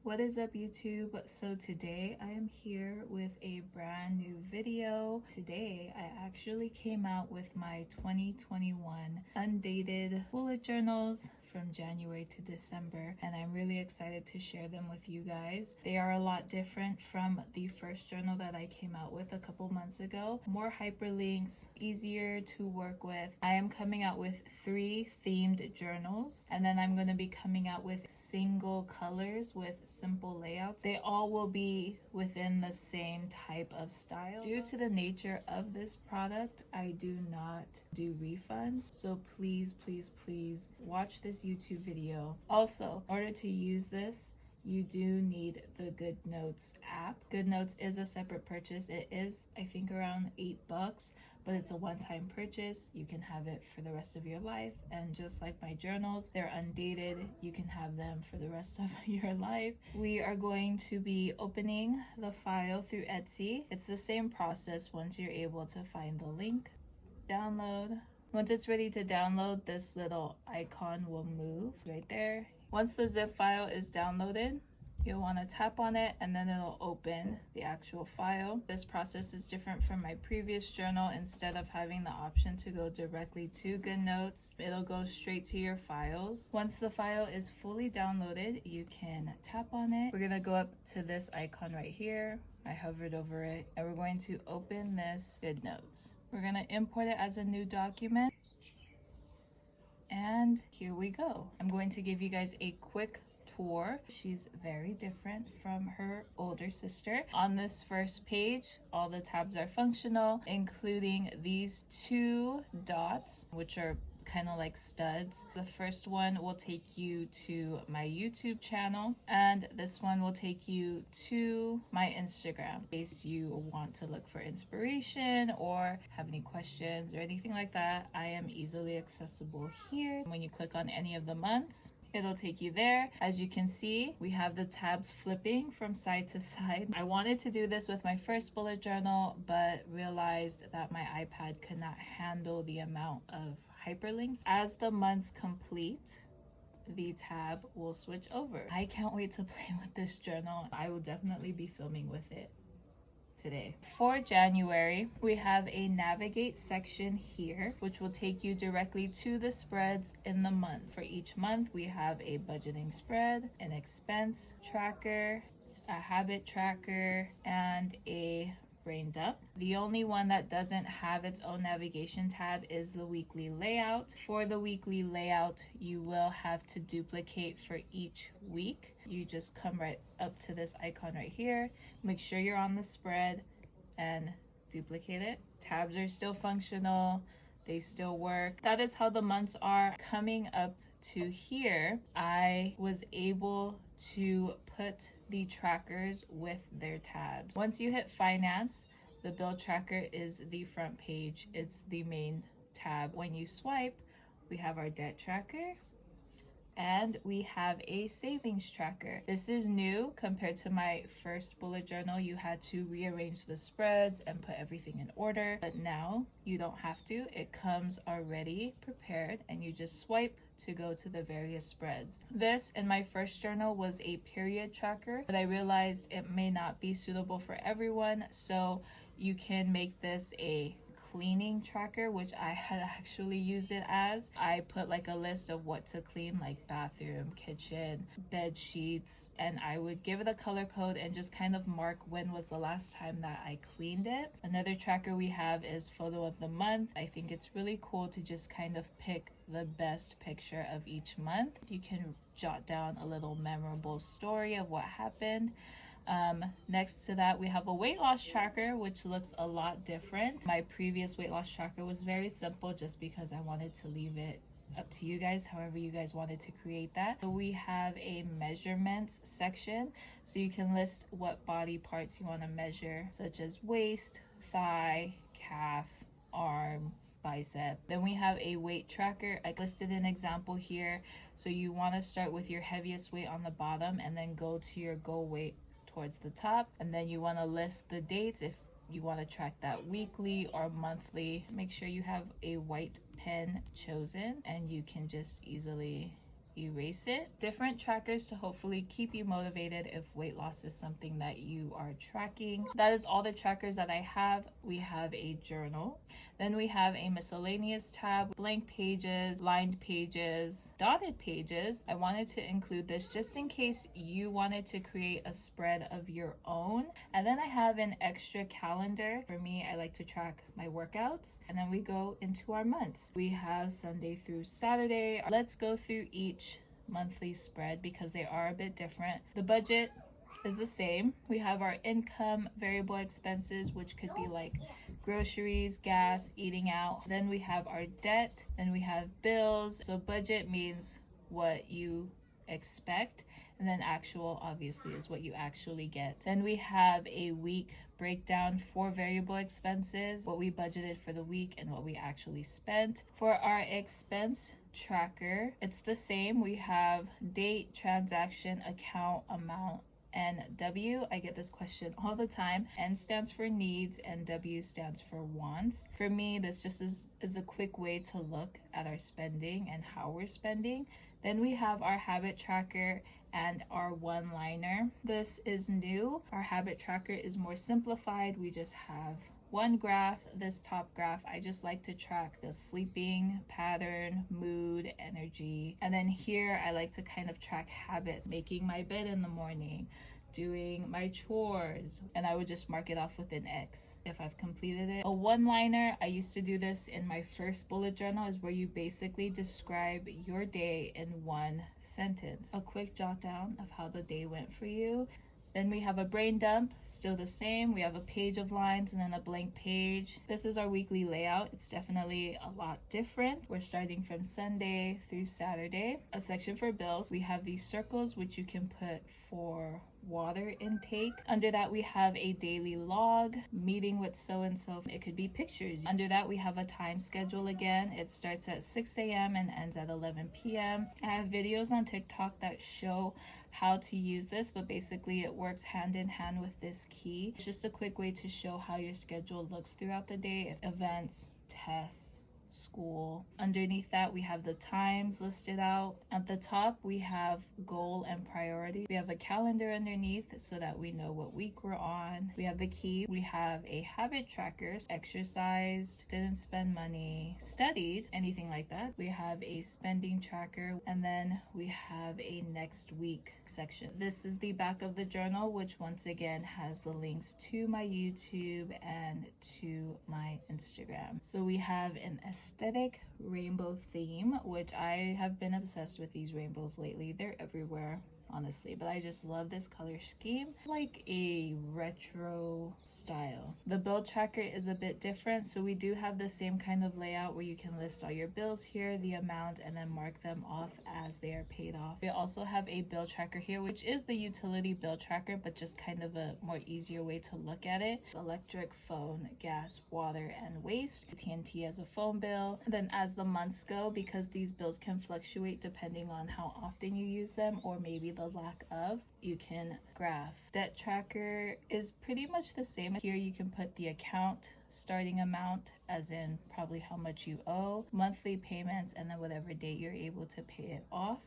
What is up, YouTube? So today I am here with a brand new video. Today I actually came out with my 2021 undated bullet journals from January to December, and I'm really excited to share them with you guys. They are a lot different from the first journal that I came out with a couple months ago. More hyperlinks, easier to work with. I am coming out with 3 themed journals, and then I'm going to be coming out with single colors with simple layouts. They all will be within the same type of style. Due to the nature of this product, I do not do refunds, so please watch this YouTube video. Also, in order to use this, you do need the Goodnotes app. Goodnotes is a separate purchase. It is, I think, around $8, but it's a one-time purchase. You can have it for the rest of your life, and just like my journals, they're undated. You can have them for the rest of your life. We are going to be opening the file through Etsy. It's the same process once you're able to find the link. Download. Once it's ready to download, this little icon will move right there. Once the zip file is downloaded, you'll want to tap on it and then it'll open the actual file. This process is different from my previous journal. Instead of having the option to go directly to Goodnotes, it'll go straight to your files. Once the file is fully downloaded, you can tap on it. We're going to go up to this icon right here. I hovered over it, and we're going to open this Goodnotes. We're going to import it as a new document. And here we go. I'm going to give you guys a quick tour. She's very different from her older sister. On this first page, all the tabs are functional, including these 2 dots, which are kind of like studs. The first one will take you to my YouTube channel, and this one will take you to my Instagram in case you want to look for inspiration or have any questions or anything like that. I am easily accessible here. When you click on any of the months, it'll take you there. As you can see, we have the tabs flipping from side to side. I wanted to do this with my first bullet journal, but realized that my iPad could not handle the amount of hyperlinks. As the months complete, the tab will switch over. I can't wait to play with this journal. I will definitely be filming with it today. For January, we have a navigate section here, which will take you directly to the spreads in the month. For each month, we have a budgeting spread, an expense tracker, a habit tracker, and a brain dump. The only one that doesn't have its own navigation tab is the weekly layout. For the weekly layout, you will have to duplicate for each week. You just come right up to this icon right here, make sure you're on the spread, and duplicate it. Tabs are still functional, they still work. That is how the months are. Coming up to here, I was able to put the trackers with their tabs. Once you hit finance, the bill tracker is the front page. It's the main tab. When you swipe, we have our debt tracker, and we have a savings tracker. This is new compared to my first bullet journal. You had to rearrange the spreads and put everything in order, but now you don't have to. It comes already prepared, and you just swipe to go to the various spreads. This in my first journal was a period tracker, but I realized it may not be suitable for everyone, so you can make this a cleaning tracker, which I had actually used it as. I put like a list of what to clean, like bathroom, kitchen, bed sheets, and I would give it a color code and just kind of mark when was the last time that I cleaned it. Another tracker we have is photo of the month. I think it's really cool to just kind of pick the best picture of each month. You can jot down a little memorable story of what happened. Next to that, we have a weight loss tracker, which looks a lot different. My previous weight loss tracker was very simple just because I wanted to leave it up to you guys, however you guys wanted to create that. So we have a measurements section, so you can list what body parts you want to measure, such as waist, thigh, calf, arm, bicep. Then we have a weight tracker. I listed an example here. So you want to start with your heaviest weight on the bottom and then go to your goal weight towards the top, and then you want to list the dates if you want to track that weekly or monthly. Make sure you have a white pen chosen, and you can just easily erase it. Different trackers to hopefully keep you motivated if weight loss is something that you are tracking. That is all the trackers that I have. We have a journal. Then we have a miscellaneous tab, blank pages, lined pages, dotted pages. I wanted to include this just in case you wanted to create a spread of your own. And then I have an extra calendar. For me, I like to track my workouts. And then we go into our months. We have Sunday through Saturday. Let's go through each monthly spread because they are a bit different. The budget is the same. We have our income, variable expenses, which could be like groceries, gas, eating out. Then we have our debt, then we have bills. So budget means what you expect, and then actual obviously is what you actually get. Then we have a week breakdown for variable expenses, what we budgeted for the week and what we actually spent. For our expense tracker, it's the same. We have date, transaction, account, amount, and W. I get this question all the time. N stands for needs and W stands for wants. For me, this just is a quick way to look at our spending and how we're spending. Then we have our habit tracker and our one-liner. This is new. Our habit tracker is more simplified. We just have one graph. This top graph, I just like to track the sleeping pattern, mood, energy. And then here I like to kind of track habits, making my bed in the morning, doing my chores, and I would just mark it off with an X if I've completed it. A one-liner, I used to do this in my first bullet journal, is where you basically describe your day in one sentence. A quick jot down of how the day went for you. Then we have a brain dump, still the same. We have a page of lines and then a blank page. This is our weekly layout. It's definitely a lot different. We're starting from Sunday through Saturday. A section for bills. We have these circles which you can put for water intake. Under that we have a daily log, meeting with so-and-so. It could be pictures. Under that we have a time schedule again. It starts at 6 a.m. and ends at 11 p.m. I have videos on TikTok that show how to use this, but basically it works hand in hand with this key. It's just a quick way to show how your schedule looks throughout the day, events, tests, school. Underneath that we have the times listed out. At the top we have goal and priority. We have a calendar underneath so that we know what week we're on. We have the key. We have a habit tracker, exercised, didn't spend money, studied, anything like that. We have a spending tracker, and then we have a next week section. This is the back of the journal, which once again has the links to my YouTube and to my Instagram. So we have an aesthetic rainbow theme, which I have been obsessed with these rainbows lately. They're everywhere, honestly, but I just love this color scheme, like a retro style. The bill tracker is a bit different, so we do have the same kind of layout where you can list all your bills here, the amount, and then mark them off as they are paid off. We also have a bill tracker here, which is the utility bill tracker, but just kind of a more easier way to look at it. Electric, phone, gas, water, and waste. TNT as a phone bill. And then as the months go, because these bills can fluctuate depending on how often you use them or maybe the lack of, you can graph. Debt tracker is pretty much the same. Here you can put the account starting amount, as in probably how much you owe, monthly payments, and then whatever date you're able to pay it off.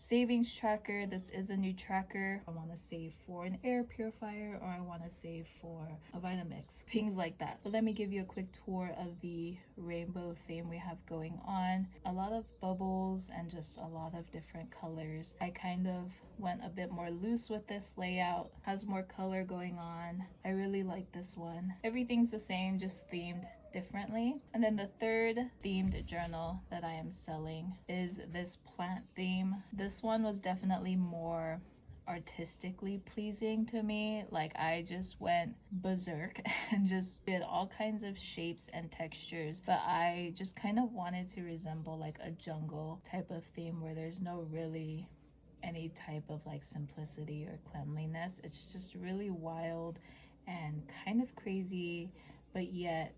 Savings tracker, this is a new tracker. I want to save for an air purifier, or I want to save for a Vitamix, things like that. So let me give you a quick tour of the rainbow theme we have going on. A lot of bubbles and just a lot of different colors. I kind of went a bit more loose with this layout, has more color going on. I really like this one. Everything's the same, just themed differently. And then the third themed journal that I am selling is this plant theme. This one was definitely more artistically pleasing to me. Like, I just went berserk and just did all kinds of shapes and textures, but I just kind of wanted to resemble like a jungle type of theme where there's no really any type of like simplicity or cleanliness. It's just really wild and kind of crazy, but yet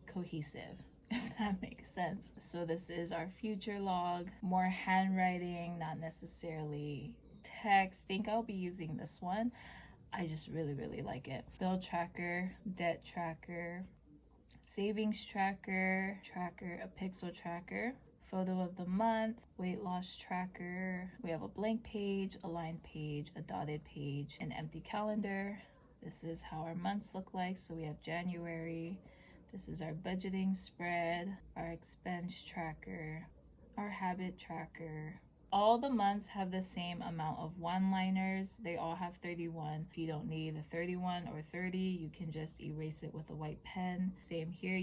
cohesive, if that makes sense. So this is our future log, more handwriting, not necessarily text. I think I'll be using this one. I just really like it. Bill tracker, debt tracker, savings tracker, a pixel tracker photo of the month, weight loss tracker. We have a blank page, a lined page, a dotted page, an empty calendar. This is how our months look like. So we have January. This is our budgeting spread, our expense tracker, our habit tracker. All the months have the same amount of one-liners. They all have 31. If you don't need the 31 or 30, you can just erase it with a white pen. Same here.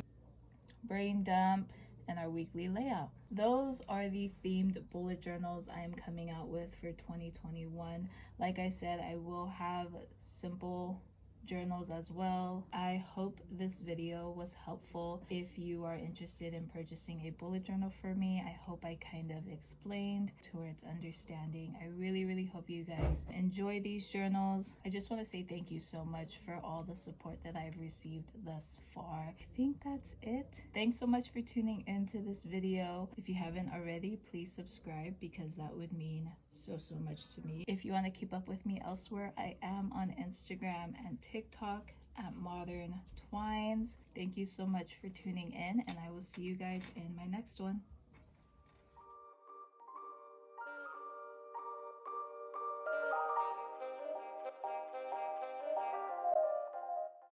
Brain dump, and our weekly layout. Those are the themed bullet journals I am coming out with for 2021. Like I said, I will have simple journals as well. I hope this video was helpful. If you are interested in purchasing a bullet journal for me, I hope I kind of explained towards understanding. I really hope you guys enjoy these journals. I just want to say thank you so much for all the support that I've received thus far. I think that's it. Thanks so much for tuning into this video. If you haven't already, please subscribe because that would mean so much to me. If you want to keep up with me elsewhere, I am on Instagram and TikTok at Modern Twines. Thank you so much for tuning in, and I will see you guys in my next one.